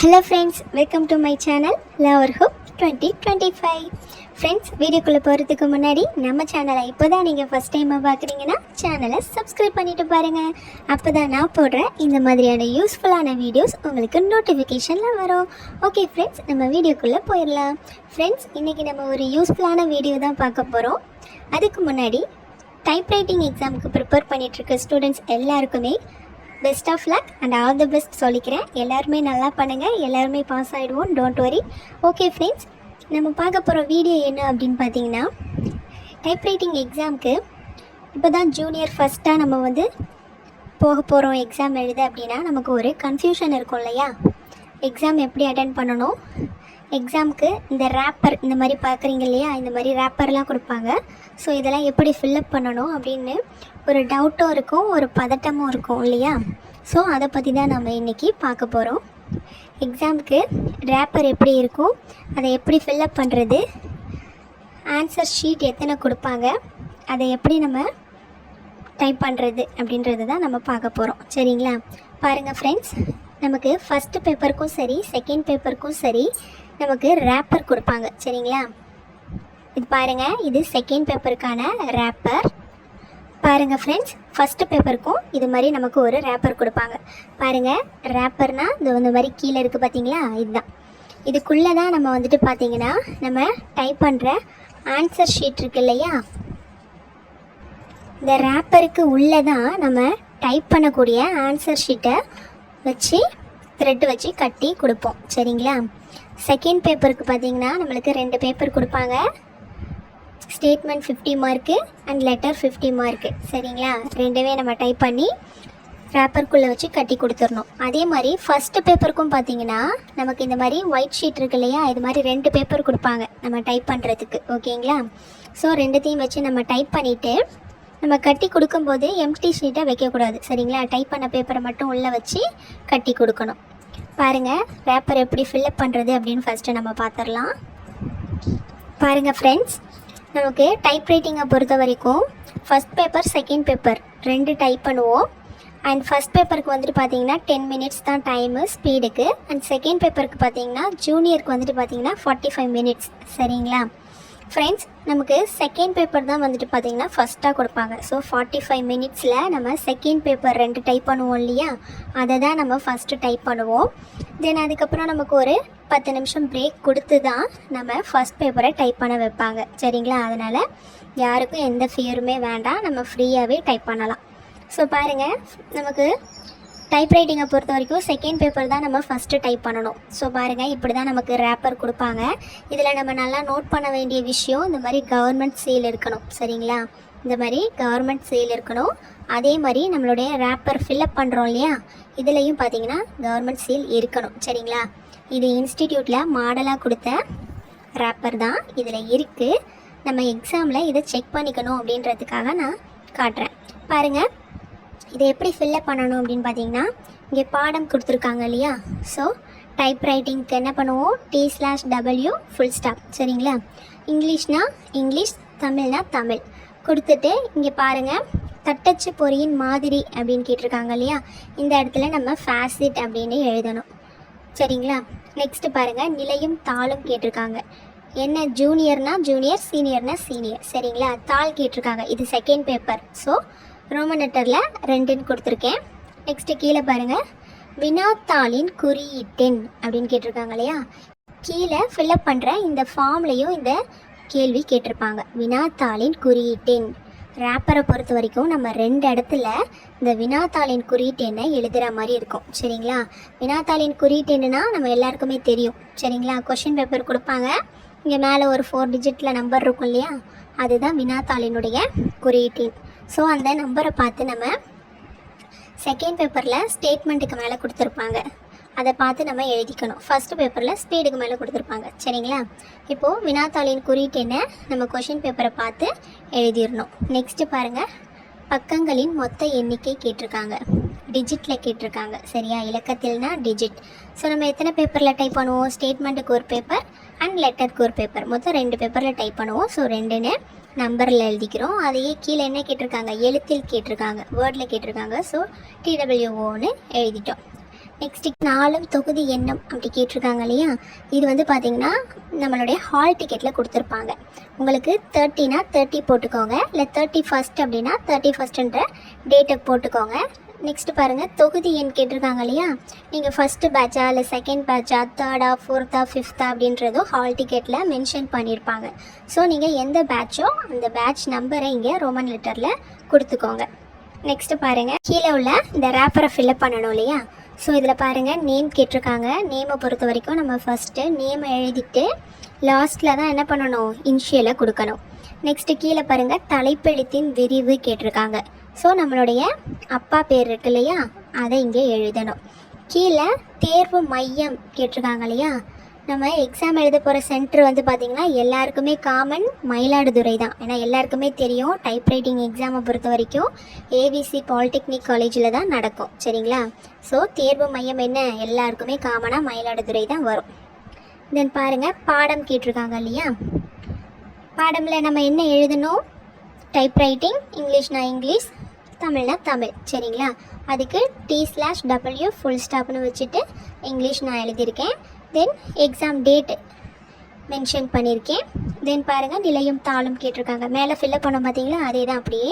Hello friends, welcome to my channel Lover Hope 2025. Friends, வீடியோக்குள்ளே போகிறதுக்கு முன்னாடி நம்ம சேனலை இப்போ தான் நீங்கள் ஃபஸ்ட் டைமாக பார்க்குறீங்கன்னா சேனலை சப்ஸ்கிரைப் பண்ணிவிட்டு பாருங்கள். அப்போ தான் நான் போடுற இந்த மாதிரியான யூஸ்ஃபுல்லான வீடியோஸ் உங்களுக்கு நோட்டிஃபிகேஷனில் வரும். ஓகே ஃப்ரெண்ட்ஸ், நம்ம வீடியோக்குள்ளே போயிடலாம். ஃப்ரெண்ட்ஸ், இன்றைக்கி நம்ம ஒரு யூஸ்ஃபுல்லான வீடியோ தான் பார்க்க போகிறோம். அதுக்கு முன்னாடி டைப்ரைட்டிங் எக்ஸாமுக்கு ப்ரிப்பேர் பண்ணிகிட்ருக்க ஸ்டூடெண்ட்ஸ் எல்லாருக்குமே best of luck and all the best சொல்லிக்கிறேன். எல்லாருமே நல்லா பண்ணுங்கள், எல்லாருமே பாஸ் ஆகிடுவோம், டோன்ட் வரி. ஓகே ஃப்ரெண்ட்ஸ், நம்ம பார்க்க போகிற வீடியோ என்ன அப்படின்னு பார்த்தீங்கன்னா, டைப்ரைட்டிங் எக்ஸாமுக்கு இப்போ தான் ஜூனியர் ஃபஸ்ட்டாக நம்ம போக போகிறோம் எக்ஸாம் எழுத அப்படின்னா நமக்கு ஒரு கன்ஃபியூஷன் இருக்கும் இல்லையா? எக்ஸாம் எப்படி அட்டென்ட் பண்ணணும், எக்ஸாமுக்கு இந்த ரேப்பர் இந்த மாதிரி பார்க்குறீங்க இல்லையா, இந்த மாதிரி ரேப்பர்லாம் கொடுப்பாங்க. ஸோ இதெல்லாம் எப்படி ஃபில்லப் பண்ணணும் அப்படின்னு ஒரு டவுட்டும் இருக்கும், ஒரு பதட்டமும் இருக்கும் இல்லையா? ஸோ அதை பற்றி தான் நம்ம இன்றைக்கி பார்க்க போகிறோம். எக்ஸாமுக்கு ரேப்பர் எப்படி இருக்கும், அதை எப்படி ஃபில்லப் பண்ணுறது, ஆன்சர் ஷீட் எத்தனை கொடுப்பாங்க, அதை எப்படி நம்ம டைப் பண்ணுறது அப்படின்றது தான் நம்ம பார்க்க போகிறோம். சரிங்களா? பாருங்கள் ஃப்ரெண்ட்ஸ், நமக்கு ஃபஸ்ட்டு பேப்பருக்கும் சரி செகண்ட் பேப்பருக்கும் சரி நமக்கு ரேப்பர் கொடுப்பாங்க. சரிங்களா? இது பாருங்கள், இது செகண்ட் பேப்பருக்கான ரேப்பர். பாருங்கள் ஃப்ரெண்ட்ஸ், ஃபஸ்ட்டு பேப்பருக்கும் இது மாதிரி நமக்கு ஒரு ரேப்பர் கொடுப்பாங்க. பாருங்கள், ரேப்பர்னால் இந்த மாதிரி கீழே இருக்குது பார்த்தீங்களா, இதுதான். இதுக்குள்ளே தான் நம்ம பார்த்தீங்கன்னா நம்ம டைப் பண்ணுற ஆன்சர் ஷீட் இருக்கு இல்லையா, இந்த ரேப்பருக்கு உள்ளே தான் நம்ம டைப் பண்ணக்கூடிய ஆன்சர் ஷீட்டை வச்சு த்ரெட் வச்சு கட்டி கொடுப்போம். சரிங்களா? செகண்ட் பேப்பருக்கு பார்த்தீங்கன்னா நம்மளுக்கு 2 பேப்பர் கொடுப்பாங்க. Statement 50 mark and letter 50 mark. சரிங்களா? ரெண்டுமே நம்ம டைப் பண்ணி ரேப்பருக்குள்ளே வச்சு கட்டி கொடுத்துடணும். அதே மாதிரி ஃபஸ்ட்டு பேப்பருக்கும் பார்த்தீங்கன்னா நமக்கு இந்த மாதிரி ஒயிட் ஷீட் இருக்கு இல்லையா, இது மாதிரி 2 பேப்பர் கொடுப்பாங்க நம்ம டைப் பண்ணுறதுக்கு. ஓகேங்களா? ஸோ ரெண்டுத்தையும் வச்சு நம்ம டைப் பண்ணிவிட்டு நம்ம கட்டி கொடுக்கும்போது எம்டி ஷீட்டை வைக்கக்கூடாது. சரிங்களா? டைப் பண்ண பேப்பரை மட்டும் உள்ளே வச்சு கட்டி கொடுக்கணும். பாருங்கள், ரேப்பர் எப்படி ஃபில்லப் பண்ணுறது அப்படின்னு ஃபஸ்ட்டு நம்ம பார்த்துடலாம். பாருங்கள் ஃப்ரெண்ட்ஸ், நமக்கு டைப்ரைட்டிங்கை பொறுத்த வரைக்கும் first paper second paper 2 type பண்ணுவோம். அண்ட் ஃபஸ்ட் பேப்பருக்கு பார்த்தீங்கன்னா 10 மினிட்ஸ் தான் டைமு ஸ்பீடுக்கு. அண்ட் செகண்ட் பேப்பருக்கு பார்த்தீங்கன்னா ஜூனியருக்கு பார்த்தீங்கன்னா 45 மினிட்ஸ். சரிங்களா ஃப்ரெண்ட்ஸ், நமக்கு செகண்ட் பேப்பர் தான் பார்த்தீங்கன்னா ஃபஸ்ட்டாக கொடுப்பாங்க. ஸோ 45 மினிட்ஸில் நம்ம செகண்ட் பேப்பர் 2 டைப் பண்ணுவோம் இல்லையா, அதை தான் நம்ம ஃபஸ்ட்டு டைப் பண்ணுவோம். தென் அதுக்கப்புறம் நமக்கு ஒரு 10 நிமிஷம் பிரேக் கொடுத்து தான் நம்ம ஃபஸ்ட் பேப்பரை டைப் பண்ண வைப்பாங்க. சரிங்களா? அதனால் யாருக்கும் எந்த ஃபியருமே வேண்டாம், நம்ம ஃப்ரீயாகவே டைப் பண்ணலாம். ஸோ பாருங்கள், நமக்கு டைப்ரைட்டிங்கை பொறுத்த வரைக்கும் செகண்ட் பேப்பர் தான் நம்ம ஃபஸ்ட்டு டைப் பண்ணணும். ஸோ பாருங்கள், இப்படி தான் நமக்கு ரேப்பர் கொடுப்பாங்க. இதில் நம்ம நல்லா நோட் பண்ண வேண்டிய விஷயம், இந்த மாதிரி கவர்மெண்ட் சீல் இருக்கணும். சரிங்களா? இந்த மாதிரி கவர்மெண்ட் சீல் இருக்கணும். அதே மாதிரி நம்மளுடைய ரேப்பர் ஃபில்லப் பண்ணுறோம் இல்லையா, இதுலேயும் பார்த்தீங்கன்னா கவர்மெண்ட் சீல் இருக்கணும். சரிங்களா? இது இன்ஸ்டிடியூட்டில் மாடலாக கொடுத்த ரேப்பர் தான் இதில் இருக்குது. நம்ம எக்ஸாமில் இதை செக் பண்ணிக்கணும் அப்படின்றதுக்காக நான் காட்டுறேன். பாருங்கள், இதை எப்படி ஃபில்லப் பண்ணணும் அப்படின்னு பார்த்தீங்கன்னா, இங்கே பாடம் கொடுத்துருக்காங்க இல்லையா. ஸோ டைப்ரைட்டிங்க்கு என்ன பண்ணுவோம், T/W ஃபுல் ஸ்டாப். சரிங்களா? இங்கிலீஷ்னா இங்கிலீஷ், தமிழ்னா தமிழ் கொடுத்துட்டு இங்கே பாருங்கள், தட்டச்சு பொறியின் மாதிரி அப்படின்னு கேட்டிருக்காங்க இல்லையா, இந்த இடத்துல நம்ம ஃபேசிட் அப்படின்னு எழுதணும். சரிங்களா? நெக்ஸ்ட்டு பாருங்கள், நிலையும் தாளும் கேட்டிருக்காங்க. என்ன ஜூனியர்னா ஜூனியர், சீனியர்னா சீனியர். சரிங்களா? தாள் கேட்டிருக்காங்க. இது செகண்ட் பேப்பர். ஸோ ரோமன் லெட்டரில் 2ன்னு கொடுத்துருக்கேன். நெக்ஸ்ட்டு கீழே பாருங்கள், வினாத்தாளின் குறியீட்டெண் அப்படின்னு கேட்டிருக்காங்க இல்லையா, கீழே ஃபில்லப் பண்ணுற இந்த ஃபார்ம்லேயும் இந்த கேள்வி கேட்டிருப்பாங்க. வினாத்தாளின் குறியீட்டெண் ரேப்பரை பொறுத்த வரைக்கும் நம்ம 2 இடத்துல இந்த வினாத்தாளின் குறியீட்டெண்ணை எழுதுகிற மாதிரி இருக்கும். சரிங்களா? வினாத்தாளின் குறியீட்டெண்ணுனா நம்ம எல்லாருக்குமே தெரியும். சரிங்களா? கொஷின் பேப்பர் கொடுப்பாங்க, இங்கே மேலே ஒரு 4 டிஜிட்டில் நம்பர் இருக்கும் இல்லையா, அதுதான் வினாத்தாளினுடைய குறியீட்டெண். ஸோ அந்த நம்பரை பார்த்து நம்ம செகண்ட் பேப்பரில் ஸ்டேட்மெண்ட்டுக்கு மேலே கொடுத்துருப்பாங்க, அதை பார்த்து நம்ம எழுதிக்கணும். ஃபஸ்ட்டு பேப்பரில் ஸ்பீடுக்கு மேலே கொடுத்துருப்பாங்க. சரிங்களா? இப்போது வினாத்தாளின் குறியீட்டெண்ணை நம்ம கொஷின் பேப்பரை பார்த்து எழுதிடணும். நெக்ஸ்ட்டு பாருங்கள், பக்கங்களின் மொத்த எண்ணிக்கை கேட்டிருக்காங்க, டிஜிட்டில் கேட்டிருக்காங்க. சரியா? இலக்கத்தில்னா டிஜிட். ஸோ நம்ம எத்தனை பேப்பரில் டைப் பண்ணுவோம், ஸ்டேட்மெண்ட்டுக்கு ஒரு பேப்பர் அண்ட் லெட்டருக்கு ஒரு பேப்பர், மொத்தம் 2 பேப்பரில் டைப் பண்ணுவோம். ஸோ 2ன்னு நம்பரில் எழுதிக்கிறோம். அதையே கீழே என்ன கேட்டிருக்காங்க, எழுத்தில் கேட்டிருக்காங்க, வேர்டில் கேட்டிருக்காங்க. ஸோ TWOன்னு எழுதிட்டோம். நெக்ஸ்ட்டு 4 தொகுதி எண்ணம் அப்படி கேட்டிருக்காங்க இல்லையா, இது வந்து பார்த்திங்கன்னா நம்மளுடைய ஹால் டிக்கெட்டில் கொடுத்துருப்பாங்க. உங்களுக்கு 30னா 30 போட்டுக்கோங்க, இல்லை 31 அப்படின்னா 31ன்ற டேட்டை போட்டுக்கோங்க. நெக்ஸ்ட்டு பாருங்கள், தொகுதி எண் கேட்டிருக்காங்க இல்லையா, நீங்கள் ஃபஸ்ட்டு பேட்சா இல்லை செகண்ட் பேட்சா, 3rd, 4th, 5th அப்படின்றதும் ஹால் டிக்கெட்டில் மென்ஷன் பண்ணியிருப்பாங்க. ஸோ நீங்கள் எந்த பேட்சோ அந்த பேட்ச் நம்பரை இங்கே ரோமன் லெட்டரில் கொடுத்துக்கோங்க. நெக்ஸ்ட்டு பாருங்கள், கீழே உள்ள இந்த ரேப்பரை ஃபில்அப் பண்ணணும் இல்லையா. ஸோ இதில் பாருங்கள், நேம் கேட்டிருக்காங்க. நேமை பொறுத்த வரைக்கும் நம்ம ஃபஸ்ட்டு நேமை எழுதிட்டு லாஸ்ட்டில் தான் என்ன பண்ணணும், இனிஷியலை கொடுக்கணும். நெக்ஸ்ட்டு கீழே பாருங்கள், தலைப்பெழுத்தின் விரிவு கேட்டிருக்காங்க. ஸோ நம்மளுடைய அப்பா பேர் இருக்கு இல்லையா, அதை இங்கே எழுதணும். கீழே தேர்வு மையம் கேட்டிருக்காங்க இல்லையா, நம்ம எக்ஸாம் எழுத போகிற சென்டர் வந்து பார்த்திங்கன்னா எல்லாருக்குமே காமன் மயிலாடுதுறை தான். ஏன்னா எல்லாருக்குமே தெரியும், டைப்ரைட்டிங் எக்ஸாமை பொறுத்த வரைக்கும் ஏவிசி பாலிடெக்னிக் காலேஜில் தான் நடக்கும். சரிங்களா. ஸோ தேர்வு மையம் என்ன, எல்லாருக்குமே காமனாக மயிலாடுதுறை தான் வரும். தென் பாருங்கள், பாடம் கேட்டிருக்காங்க இல்லையா, பாடமில் நம்ம என்ன எழுதணும், டைப்ரைட்டிங், இங்கிலீஷ்னா இங்கிலீஷ், தமிழ்னா தமிழ். சரிங்களா. அதுக்கு T/W ஃபுல் ஸ்டாப்னு வச்சுட்டு இங்கிலீஷ் நான் எழுதியிருக்கேன். தென் எக்ஸாம் டேட்டு மென்ஷன் பண்ணியிருக்கேன். தென் பாருங்கள், நிலையும் தாளும் கேட்டிருக்காங்க. மேலே ஃபில்அப் பண்ண பார்த்தீங்களா, அதே தான் அப்படியே.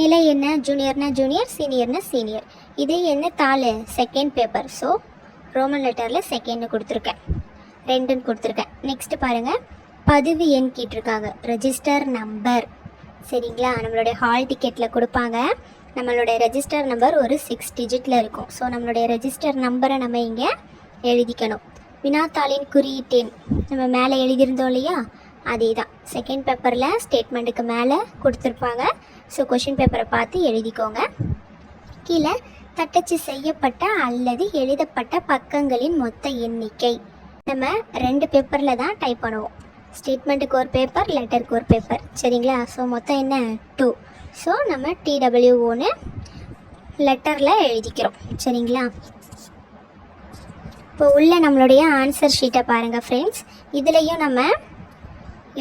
நிலை என்ன, ஜூனியர்னா ஜூனியர், சீனியர்னா சீனியர். இது என்ன தாள், செகண்ட் பேப்பர். ஸோ ரோமன் லெட்டரில் செகண்ட்னு கொடுத்துருக்கேன், 2ன்னு கொடுத்துருக்கேன். நெக்ஸ்ட்டு பாருங்கள், பதிவு எண் கேட்டிருக்காங்க, ரெஜிஸ்டர் நம்பர். சரிங்களா. நம்மளுடைய ஹால் டிக்கெட்டில் கொடுப்பாங்க. நம்மளுடைய ரெஜிஸ்டர் நம்பர் ஒரு 6 டிஜிட்டில் இருக்கும். ஸோ நம்மளுடைய ரெஜிஸ்டர் நம்பரை நம்ம இங்கே எழுதிக்கணும். வினாத்தாளின் குறியீட்டெண் நம்ம மேலே எழுதியிருந்தோம் இல்லையா, அதே தான் செகண்ட் பேப்பரில் ஸ்டேட்மெண்ட்டுக்கு மேலே கொடுத்துருப்பாங்க. ஸோ கொஷின் பேப்பரை பார்த்து எழுதிக்கோங்க. கீழே தட்டச்சு செய்யப்பட்ட அல்லது எழுதப்பட்ட பக்கங்களின் மொத்த எண்ணிக்கை. நம்ம 2 பேப்பரில் தான் டைப் பண்ணுவோம். ஸ்டேட்மெண்ட்டுக்கு ஒரு பேப்பர், லெட்டருக்கு ஒரு பேப்பர். சரிங்களா. ஸோ மொத்தம் என்ன, 2. ஸோ நம்ம TW1 லெட்டரில் எழுதிக்கிறோம். சரிங்களா. இப்போ உள்ள நம்மளுடைய ஆன்சர் ஷீட்டை பாருங்கள் ஃப்ரெண்ட்ஸ். இதுலேயும் நம்ம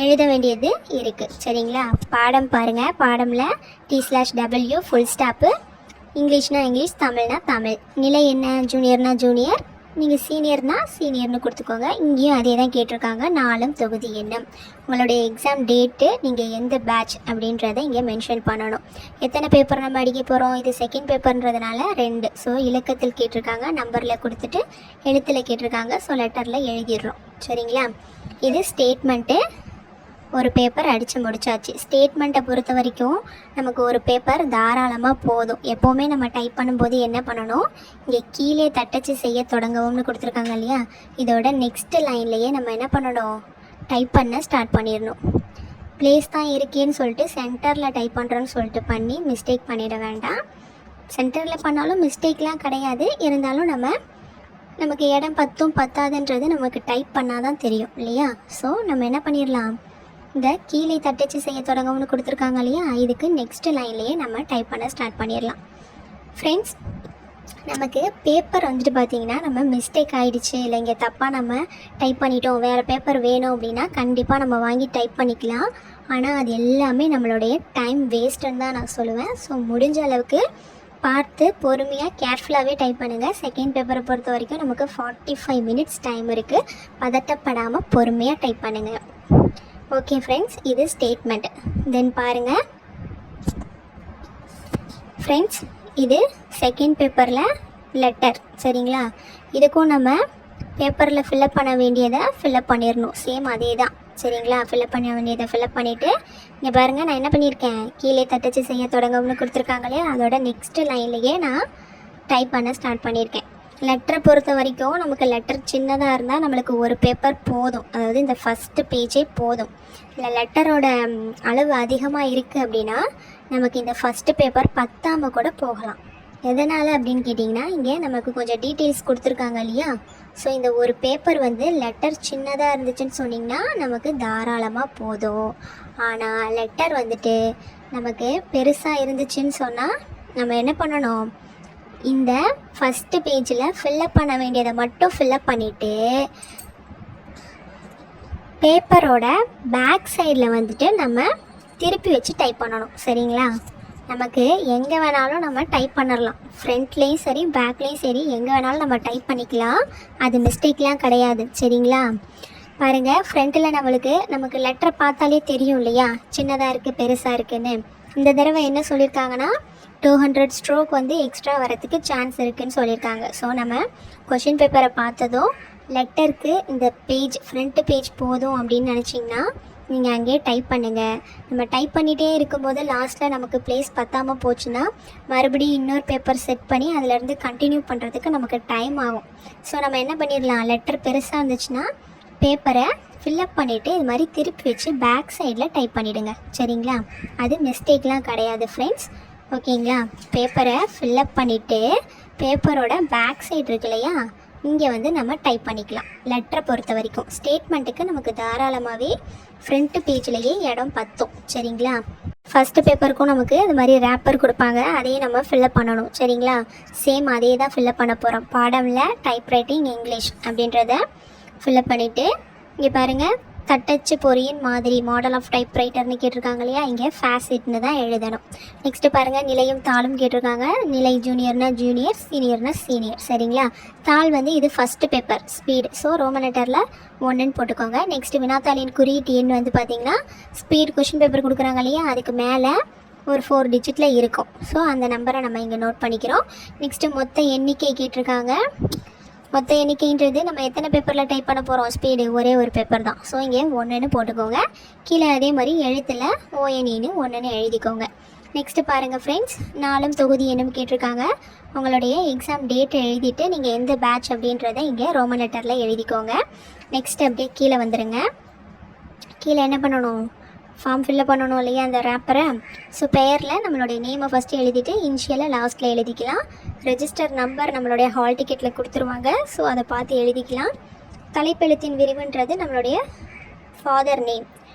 எழுத வேண்டியது இருக்குது. சரிங்களா. பாடம் பாருங்கள், பாடமில் T/W ஃபுல் ஸ்டாப்பு, இங்கிலீஷ்னா இங்கிலீஷ், தமிழ்னா தமிழ். நிலை என்ன, ஜூனியர்னா ஜூனியர், நீங்கள் சீனியர்னா சீனியர்னு கொடுத்துக்கோங்க. இங்கேயும் அதே தான் கேட்டிருக்காங்க, 4 தொகுதி எண்ணம். உங்களுடைய எக்ஸாம் டேட்டு, நீங்கள் எந்த பேட்ச் அப்படின்றத இங்கே மென்ஷன் பண்ணணும். எத்தனை பேப்பர் நம்ம அடிக்க போகிறோம், இது செகண்ட் பேப்பர்ன்றதுனால 2. ஸோ இலக்கத்தில் கேட்டிருக்காங்க, நம்பரில் கொடுத்துட்டு எழுத்தில் கேட்டிருக்காங்க. ஸோ லெட்டரில் எழுதிடுறோம். சரிங்களா. இது ஸ்டேட்மெண்ட்டு, ஒரு பேப்பர் அடித்து முடிச்சாச்சு. ஸ்டேட்மெண்ட்டை பொறுத்த வரைக்கும் நமக்கு ஒரு பேப்பர் தாராளமாக போதும். எப்போவுமே நம்ம டைப் பண்ணும்போது என்ன பண்ணணும், இங்கே கீழே தட்டச்சு செய்ய தொடங்கவும்னு கொடுத்துருக்காங்க இல்லையா, இதோட நெக்ஸ்ட்டு லைன்லேயே நம்ம என்ன பண்ணணும், டைப் பண்ண ஸ்டார்ட் பண்ணிடணும். ப்ளேஸ் தான் இருக்கேன்னு சொல்லிட்டு சென்டரில் டைப் பண்ணுறோன்னு சொல்லிட்டு பண்ணி மிஸ்டேக் பண்ணிட வேண்டாம். சென்டரில் பண்ணாலும் மிஸ்டேக்லாம் கிடையாது, இருந்தாலும் நமக்கு இடம் பத்தாதுன்றது நமக்கு டைப் பண்ணால் தான் தெரியும் இல்லையா. ஸோ நம்ம என்ன பண்ணிடலாம், இந்த கீழே தட்டச்சு செய்ய தொடங்கவும்னு கொடுத்துருக்காங்க இல்லையா, இதுக்கு நெக்ஸ்ட் லைன்லேயே நம்ம டைப் பண்ண ஸ்டார்ட் பண்ணிடலாம். ஃப்ரெண்ட்ஸ், நமக்கு பேப்பர் வந்துட்டு பார்த்திங்கன்னா நம்ம மிஸ்டேக் ஆகிடுச்சு, இல்லை இங்கே தப்பாக நம்ம டைப் பண்ணிட்டோம், வேறு பேப்பர் வேணும் அப்படின்னா கண்டிப்பாக நம்ம வாங்கி டைப் பண்ணிக்கலாம். ஆனால் அது எல்லாமே நம்மளுடைய டைம் வேஸ்ட்டுன்னு தான் நான் சொல்லுவேன். ஸோ முடிஞ்ச அளவுக்கு பார்த்து பொறுமையாக கேர்ஃபுல்லாகவே டைப் பண்ணுங்கள். செகண்ட் பேப்பரை பொறுத்த வரைக்கும் நமக்கு 45 மினிட்ஸ் டைம் இருக்குது. பதட்டப்படாமல் பொறுமையாக டைப் பண்ணுங்கள். ஓகே ஃப்ரெண்ட்ஸ், இது ஸ்டேட்மெண்ட். தென் பாருங்கள் ஃப்ரெண்ட்ஸ், இது செகண்ட் பேப்பரில் லெட்டர். சரிங்களா. இதுக்கும் நம்ம பேப்பரில் ஃபில்அப் பண்ண வேண்டியதை ஃபில்அப் பண்ணிடணும். சேம் அதே தான். சரிங்களா. ஃபில்அப் பண்ண வேண்டியதை ஃபில்அப் பண்ணிவிட்டு இங்கே பாருங்கள், நான் என்ன பண்ணியிருக்கேன், கீழே தட்டச்சு செய்ய தொடங்கவும்னு கொடுத்துருக்காங்க இல்லையா, அதோட நெக்ஸ்ட்டு லைன்லேயே நான் டைப் பண்ண ஸ்டார்ட் பண்ணியிருக்கேன். லெட்டரை பொறுத்த வரைக்கும் நமக்கு லெட்டர் சின்னதாக இருந்தால் நம்மளுக்கு ஒரு பேப்பர் போதும், அதாவது இந்த ஃபஸ்ட்டு பேஜே போதும். இல்லை லெட்டரோட அளவு அதிகமாக இருக்குது அப்படின்னா நமக்கு இந்த ஃபஸ்ட்டு பேப்பர் பத்தாமல் கூட போகலாம். எதனால் அப்படின்னு கேட்டிங்கன்னா, இங்கே நமக்கு கொஞ்சம் டீட்டெயில்ஸ் கொடுத்துருக்காங்க இல்லையா. ஸோ இந்த ஒரு பேப்பர் வந்து லெட்டர் சின்னதாக இருந்துச்சுன்னு சொன்னிங்கன்னா நமக்கு தாராளமாக போதும். ஆனால் லெட்டர் வந்துட்டு நமக்கு பெருசாக இருந்துச்சுன்னு சொன்னால் நம்ம என்ன பண்ணணும், இந்த ஃபஸ்ட்டு பேஜில் ஃபில்அப் பண்ண வேண்டியதை மட்டும் ஃபில்அப் பண்ணிவிட்டு பேப்பரோட பேக் சைடில் வந்துட்டு நம்ம திருப்பி வச்சு டைப் பண்ணணும். சரிங்களா. நமக்கு எங்கே வேணாலும் நம்ம டைப் பண்ணிடலாம். ஃப்ரண்ட்லேயும் சரி பேக்லேயும் சரி எங்கே வேணாலும் நம்ம டைப் பண்ணிக்கலாம். அது மிஸ்டேக்லாம் கிடையாது. சரிங்களா? பாருங்கள், ஃப்ரண்ட்டில் நமக்கு லெட்டரை பார்த்தாலே தெரியும் இல்லையா, சின்னதாக இருக்குது பெருசாக இருக்குதுன்னு. இந்த தடவை என்ன சொல்லியிருக்காங்கன்னா 200 ஸ்ட்ரோக் வந்து எக்ஸ்ட்ரா வரத்துக்கு சான்ஸ் இருக்குதுன்னு சொல்லியிருக்காங்க. ஸோ நம்ம கொஷின் பேப்பரை பார்த்ததும் லெட்டருக்கு இந்த பேஜ் ஃப்ரண்ட் பேஜ் போதும் அப்படின்னு நினச்சிங்கன்னா நீங்கள் அங்கேயே டைப் பண்ணுங்கள். நம்ம டைப் பண்ணிகிட்டே இருக்கும்போது லாஸ்ட்டில் நமக்கு ப்ளேஸ் பத்தாமல் போச்சுன்னா மறுபடியும் இன்னொரு பேப்பர் செட் பண்ணி அதிலேருந்து கண்டினியூ பண்ணுறதுக்கு நமக்கு டைம் ஆகும். ஸோ நம்ம என்ன பண்ணிடலாம், லெட்டர் பெருசாக இருந்துச்சுன்னா பேப்பரை ஃபில்லப் பண்ணிவிட்டு இது மாதிரி திருப்பி வச்சு பேக் சைடில் டைப் பண்ணிவிடுங்க. சரிங்களா? அது மிஸ்டேக்லாம் கிடையாது ஃப்ரெண்ட்ஸ். ஓகேங்களா? பேப்பரை ஃபில்லப் பண்ணிவிட்டு பேப்பரோட பேக் சைடு இருக்கு இல்லையா, இங்கே வந்து நம்ம டைப் பண்ணிக்கலாம். லெட்டரை பொறுத்த வரைக்கும் ஸ்டேட்மெண்ட்டுக்கு நமக்கு தாராளமாகவே ஃப்ரண்ட் பேஜ்லேயே இடம் பத்தும். சரிங்களா? ஃபஸ்ட்டு பேப்பருக்கும் நமக்கு இது மாதிரி ரேப்பர் கொடுப்பாங்க, அதையே நம்ம ஃபில்லப் பண்ணணும். சரிங்களா? சேம் அதே தான் ஃபில்லப் பண்ண போகிறோம். பாடமில் டைப்ரைட்டிங் இங்கிலீஷ் அப்படின்றத ஃபில்லப் பண்ணிவிட்டு இங்கே பாருங்கள், தட்டச்சு பொறியின் மாதிரி மாடல் ஆஃப் டைப்ரைட்டர்னு கேட்டிருக்காங்க இல்லையா, இங்கே ஃபேசிட்னு தான் எழுதணும். நெக்ஸ்ட்டு பாருங்கள், நிலையும் தாளும் கேட்டிருக்காங்க. நிலை ஜூனியர்னா ஜூனியர், சீனியர்னா சீனியர். சரிங்களா? தாள் வந்து இது first paper speed, so Roman லெட்டரில் 1ன்னு போட்டுக்கோங்க. நெக்ஸ்ட்டு வினாத்தாளின் குறியீட்டு எண் வந்து பார்த்திங்கன்னா ஸ்பீடு கொஷின் பேப்பர் கொடுக்குறாங்க இல்லையா, அதுக்கு மேலே ஒரு 4 டிஜிட்டில் இருக்கும். ஸோ அந்த நம்பரை நம்ம இங்கே நோட் பண்ணிக்கிறோம். நெக்ஸ்ட்டு மொத்த எண்ணிக்கை கேட்டிருக்காங்க. மொத்த எண்ணிக்கைன்றது நம்ம எத்தனை பேப்பரில் டைப் பண்ண போகிறோம், ஸ்பீடு ஒரே ஒரு பேப்பர் தான். ஸோ இங்கே 1ன்னு போட்டுக்கோங்க. கீழே அதே மாதிரி எழுத்தில் ONEன்னு 1ன்னு எழுதிக்கோங்க. நெக்ஸ்ட்டு பாருங்கள் ஃப்ரெண்ட்ஸ், நாளும் தொகுதி என்னும் கேட்டிருக்காங்க. உங்களுடைய எக்ஸாம் டேட் எழுதிட்டு நீங்கள் எந்த பேட்ச் அப்படின்றத இங்கே ரோமன் லெட்டரில் எழுதிக்கோங்க. நெக்ஸ்ட் அப்படியே கீழே வந்துடுங்க. கீழே என்ன பண்ணணும், ஃபார்ம் ஃபில்லப் பண்ணணும் இல்லையா அந்த ரேப்பரை. ஸோ பெயரில் நம்மளுடைய நேமை ஃபஸ்ட்டு எழுதிட்டு இனிஷியலாக லாஸ்ட்டில் எழுதிக்கலாம். ரெஜிஸ்டர் நம்பர் நம்மளுடைய ஹால் டிக்கெட்டில் கொடுத்துருவாங்க, ஸோ அதை பார்த்து எழுதிக்கலாம். தலைப்பெழுத்தின் விரிவுன்றது நம்மளுடைய ஃபாதர் நேம்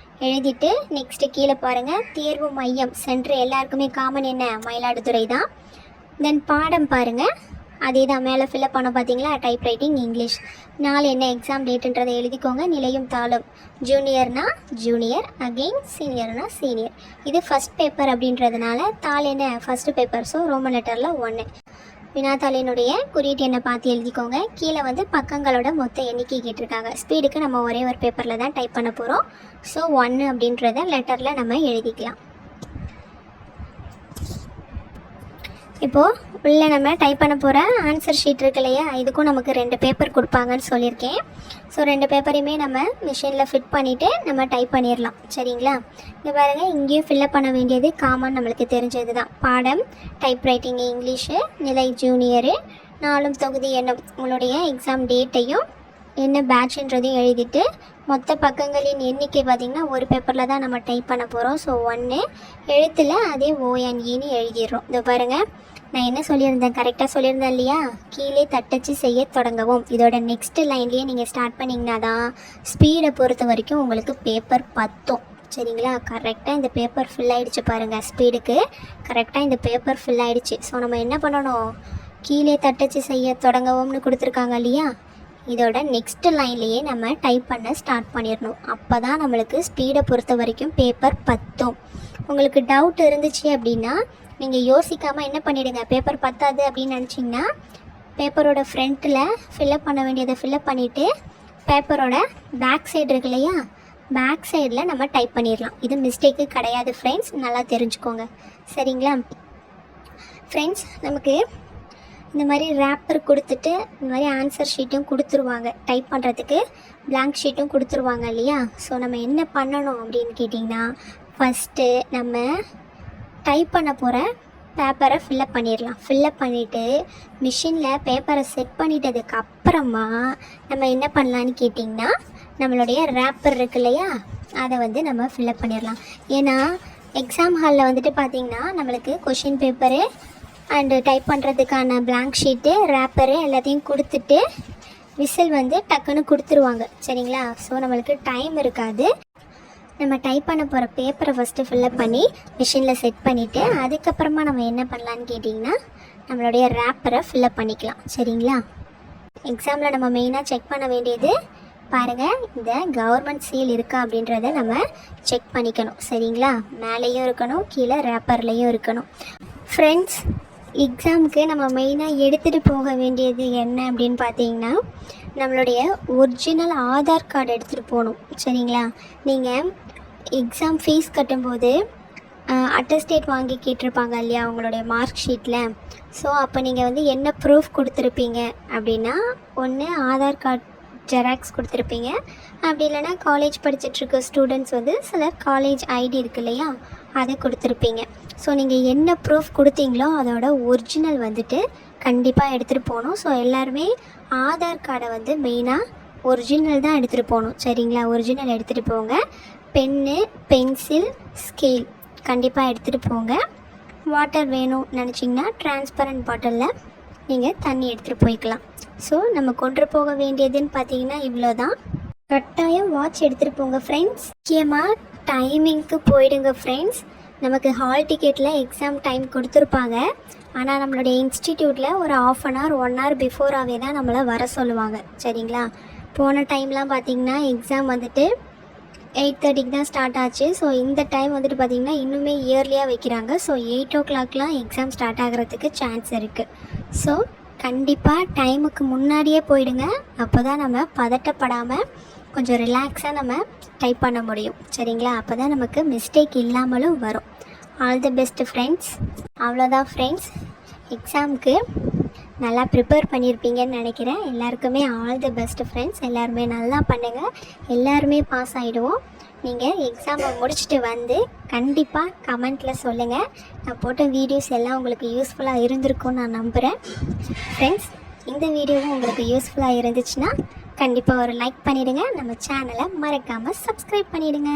எழுதிட்டு நெக்ஸ்ட்டு கீழே பாருங்கள், தேர்வு மையம் சென்ட்ரு எல்லாருக்குமே காமன் என்ன, மயிலாடுதுறை தான். தென் பாடம் பாருங்கள், அதே தான் மேலே ஃபில்லப் பண்ண பார்த்தீங்களா, டைப்ரைட்டிங் இங்கிலீஷ். நாள் என்ன, எக்ஸாம் டேட்டுன்றதை எழுதிக்கோங்க. நிலையும் தாளும் ஜூனியர்னா ஜூனியர், அகெயின் சீனியர்னா சீனியர். இது ஃபஸ்ட் பேப்பர் அப்படின்றதுனால தாள் என்ன ஃபஸ்ட்டு பேப்பர், ஸோ ரோமன் லெட்டரில் 1. வினாத்தாளினுடைய குறியீட்டு எண்ணை பார்த்து எழுதிக்கோங்க. கீழே வந்து பக்கங்களோட மொத்த எண்ணிக்கை கேட்டிருக்காங்க. ஸ்பீடுக்கு நம்ம ஒரே ஒரு பேப்பரில் தான் டைப் பண்ண போகிறோம். ஸோ 1 அப்படின்றத லெட்டரில் நம்ம எழுதிக்கலாம். இப்போது உள்ளே நம்ம டைப் பண்ண போகிற ஆன்சர் ஷீட் இருக்கு இல்லையா, இதுக்கும் நமக்கு 2 பேப்பர் கொடுப்பாங்கன்னு சொல்லியிருக்கேன். ஸோ 2 பேப்பரையுமே நம்ம மிஷினில் ஃபிட் பண்ணிவிட்டு நம்ம டைப் பண்ணிடலாம். சரிங்களா? இங்கே பாருங்கள், இங்கேயும் ஃபில்லப் பண்ண வேண்டியது காமன் நம்மளுக்கு தெரிஞ்சது தான். பாடம் டைப்ரைட்டிங் இங்கிலீஷு, நிலை ஜூனியரு, நாளும் தொகுதி என்னும் உங்களுடைய எக்ஸாம் டேட்டையும் என்ன பேட்ச்ன்றதையும் எழுதிட்டு மொத்த பக்கங்களின் எண்ணிக்கை பார்த்திங்கன்னா ஒரு பேப்பரில் தான் நம்ம டைப் பண்ண போகிறோம். ஸோ 1 எழுத்தில் அதே ONEன்னு எழுதிடுறோம். இதோ பாருங்கள், நான் என்ன சொல்லியிருந்தேன், கரெக்டாக சொல்லியிருந்தேன் இல்லையா, கீழே தட்டச்சு செய்ய தொடங்கவும். இதோட நெக்ஸ்ட்டு லைன்லேயே நீங்கள் ஸ்டார்ட் பண்ணிங்கன்னா தான் ஸ்பீடை பொறுத்த வரைக்கும் உங்களுக்கு பேப்பர் பத்தும். சரிங்களா? கரெக்டாக இந்த பேப்பர் ஃபில் ஆகிடுச்சு பாருங்கள், ஸ்பீடுக்கு கரெக்டாக இந்த பேப்பர் ஃபில் ஆகிடுச்சு. ஸோ நம்ம என்ன பண்ணணும், கீழே தட்டச்சு செய்ய தொடங்கவும்னு கொடுத்துருக்காங்க இல்லையா, இதோட நெக்ஸ்ட் லைன்லேயே நம்ம டைப் பண்ண ஸ்டார்ட் பண்ணிடணும். அப்போ தான் நம்மளுக்கு ஸ்பீடை பொறுத்த வரைக்கும் பேப்பர் பத்தும். உங்களுக்கு டவுட் இருந்துச்சு அப்படின்னா நீங்கள் யோசிக்காமல் என்ன பண்ணிவிடுங்க, பேப்பர் பத்தாது அப்படின்னு நினச்சிங்கன்னா பேப்பரோட ஃப்ரண்ட்டில் ஃபில்லப் பண்ண வேண்டியதை ஃபில்லப் பண்ணிவிட்டு பேப்பரோட பேக் சைடு இருக்கு இல்லையா, பேக் சைடில் நம்ம டைப் பண்ணிடலாம். இது மிஸ்டேக்கு கிடையாது ஃப்ரெண்ட்ஸ், நல்லா தெரிஞ்சுக்கோங்க. சரிங்களா ஃப்ரெண்ட்ஸ்? நமக்கு இந்த மாதிரி ரேப்பர் கொடுத்துட்டு இந்த மாதிரி ஆன்சர் ஷீட்டும் கொடுத்துருவாங்க, டைப் பண்ணுறதுக்கு பிளாங்க் ஷீட்டும் கொடுத்துருவாங்க இல்லையா. ஸோ நம்ம என்ன பண்ணணும் அப்படின்னு கேட்டிங்கன்னா, ஃபஸ்ட்டு நம்ம டைப் பண்ண போகிற பேப்பரை ஃபில்லப் பண்ணிடலாம். ஃபில்லப் பண்ணிவிட்டு மிஷினில் பேப்பரை செட் பண்ணிட்டதுக்கு அப்புறமா நம்ம என்ன பண்ணலான்னு கேட்டிங்கன்னா, நம்மளுடைய ரேப்பர் இருக்கு இல்லையா, அதை வந்து நம்ம ஃபில்லப் பண்ணிடலாம். ஏன்னா எக்ஸாம் ஹாலில் வந்துட்டு பார்த்திங்கன்னா நம்மளுக்கு கொஷின் பேப்பரு அண்டு டைப் பண்ணுறதுக்கான பிளாங்க் ஷீட்டு, ரேப்பரு எல்லாத்தையும் கொடுத்துட்டு விசில் வந்து டக்குன்னு கொடுத்துருவாங்க. சரிங்களா? ஸோ நம்மளுக்கு டைம் இருக்காது. நம்ம டைப் பண்ண போகிற பேப்பரை ஃபஸ்ட்டு ஃபில்லப் பண்ணி மிஷினில் செட் பண்ணிவிட்டு அதுக்கப்புறமா நம்ம என்ன பண்ணலான்னு கேட்டிங்கன்னா நம்மளுடைய ரேப்பரை ஃபில்லப் பண்ணிக்கலாம். சரிங்களா? எக்ஸாமில் நம்ம மெயினாக செக் பண்ண வேண்டியது பாருங்கள், இந்த கவர்மெண்ட் சீல் இருக்கா அப்படின்றத நம்ம செக் பண்ணிக்கணும். சரிங்களா? மேலேயும் இருக்கணும், கீழே ரேப்பர்லேயும் இருக்கணும். ஃப்ரெண்ட்ஸ், எக்ஸாமுக்கு நம்ம மெயினாக எடுத்துகிட்டு போக வேண்டியது என்ன அப்படின்னு பார்த்தீங்கன்னா, நம்மளுடைய ஒரிஜினல் ஆதார் கார்டு எடுத்துகிட்டு போகணும். சரிங்களா? நீங்கள் எக்ஸாம் ஃபீஸ் கட்டும்போது அட்டஸ்டேட் வாங்கி கேட்டிருப்பாங்க இல்லையா உங்களுடைய மார்க் ஷீட்டில். ஸோ அப்போ நீங்கள் வந்து என்ன ப்ரூஃப் கொடுத்துருப்பீங்க அப்படின்னா, ஒன்று ஆதார் கார்டு ஜெராக்ஸ் கொடுத்துருப்பீங்க, அப்படி இல்லைனா காலேஜ் படிச்சுட்ருக்க ஸ்டூடெண்ட்ஸ் வந்து சிலர் காலேஜ் ஐடி இருக்கு இல்லையா, அதை கொடுத்துருப்பீங்க. ஸோ நீங்கள் என்ன ப்ரூஃப் கொடுத்தீங்களோ அதோட ஒரிஜினல் வந்துட்டு கண்டிப்பாக எடுத்துகிட்டு போகணும். ஸோ எல்லாருமே ஆதார் கார்டை வந்து மெயினாக ஒரிஜினல் தான் எடுத்துகிட்டு போகணும். சரிங்களா? ஒரிஜினல் எடுத்துகிட்டு போங்க. பென்னு, பென்சில், ஸ்கேல் கண்டிப்பாக எடுத்துகிட்டு போங்க. வாட்டர் வேணும் நினச்சிங்கன்னா டிரான்ஸ்பரண்ட் பாட்டிலில் நீங்கள் தண்ணி எடுத்துகிட்டு போய்க்கலாம். ஸோ நம்ம கொண்டு போக வேண்டியதுன்னு பார்த்தீங்கன்னா இவ்வளோ தான். கட்டாயம் வாட்ச் எடுத்துகிட்டு போங்க ஃப்ரெண்ட்ஸ். முக்கியமாக டைமிங்க்கு போயிடுங்க ஃப்ரெண்ட்ஸ். நமக்கு ஹால் டிக்கெட்டில் எக்ஸாம் டைம் கொடுத்துருப்பாங்க, ஆனால் நம்மளுடைய இன்ஸ்டிடியூட்டில் ஒரு 1/2 அன் ஹவர் 1 ஹவர் பிஃபோராகவே தான் நம்மளை வர சொல்லுவாங்க. சரிங்களா? போன டைம்லாம் பார்த்திங்கன்னா எக்ஸாம் வந்துட்டு 8:30க்கு தான் ஸ்டார்ட் ஆச்சு. ஸோ இந்த டைம் வந்துட்டு பார்த்திங்கன்னா இன்னுமே இயர்லியாக வைக்கிறாங்க. ஸோ 8 o'clockலாம் எக்ஸாம் ஸ்டார்ட் ஆகிறதுக்கு சான்ஸ் இருக்குது. ஸோ கண்டிப்பாக டைமுக்கு முன்னாடியே போயிடுங்க. அப்போ தான் நம்ம பதட்டப்படாமல் கொஞ்சம் ரிலாக்ஸாக நம்ம டைப் பண்ண முடியும். சரிங்களா? அப்போ தான் நமக்கு மிஸ்டேக் இல்லாமலும் வரும். All the best friends. அவ்வளோதான் ஃப்ரெண்ட்ஸ், எக்ஸாமுக்கு நல்லா ப்ரிப்பேர் பண்ணியிருப்பீங்கன்னு நினைக்கிறேன். எல்லாருக்குமே ஆல் தி பெஸ்ட் ஃப்ரெண்ட்ஸ். எல்லாருமே நல்லா பண்ணுங்கள், எல்லாருமே பாஸ் ஆகிடுவோம். நீங்கள் எக்ஸாமை முடிச்சுட்டு வந்து கண்டிப்பாக கமெண்ட்டில் சொல்லுங்கள். நான் போட்ட வீடியோஸ் எல்லாம் உங்களுக்கு யூஸ்ஃபுல்லாக இருந்திருக்கும்னு நான் நம்புகிறேன். ஃப்ரெண்ட்ஸ், இந்த வீடியோவும் உங்களுக்கு யூஸ்ஃபுல்லாக இருந்துச்சுன்னா கண்டிப்பாக ஒரு லைக் பண்ணிவிடுங்க. நம்ம சேனலை மறக்காமல் சப்ஸ்கிரைப் பண்ணிவிடுங்க.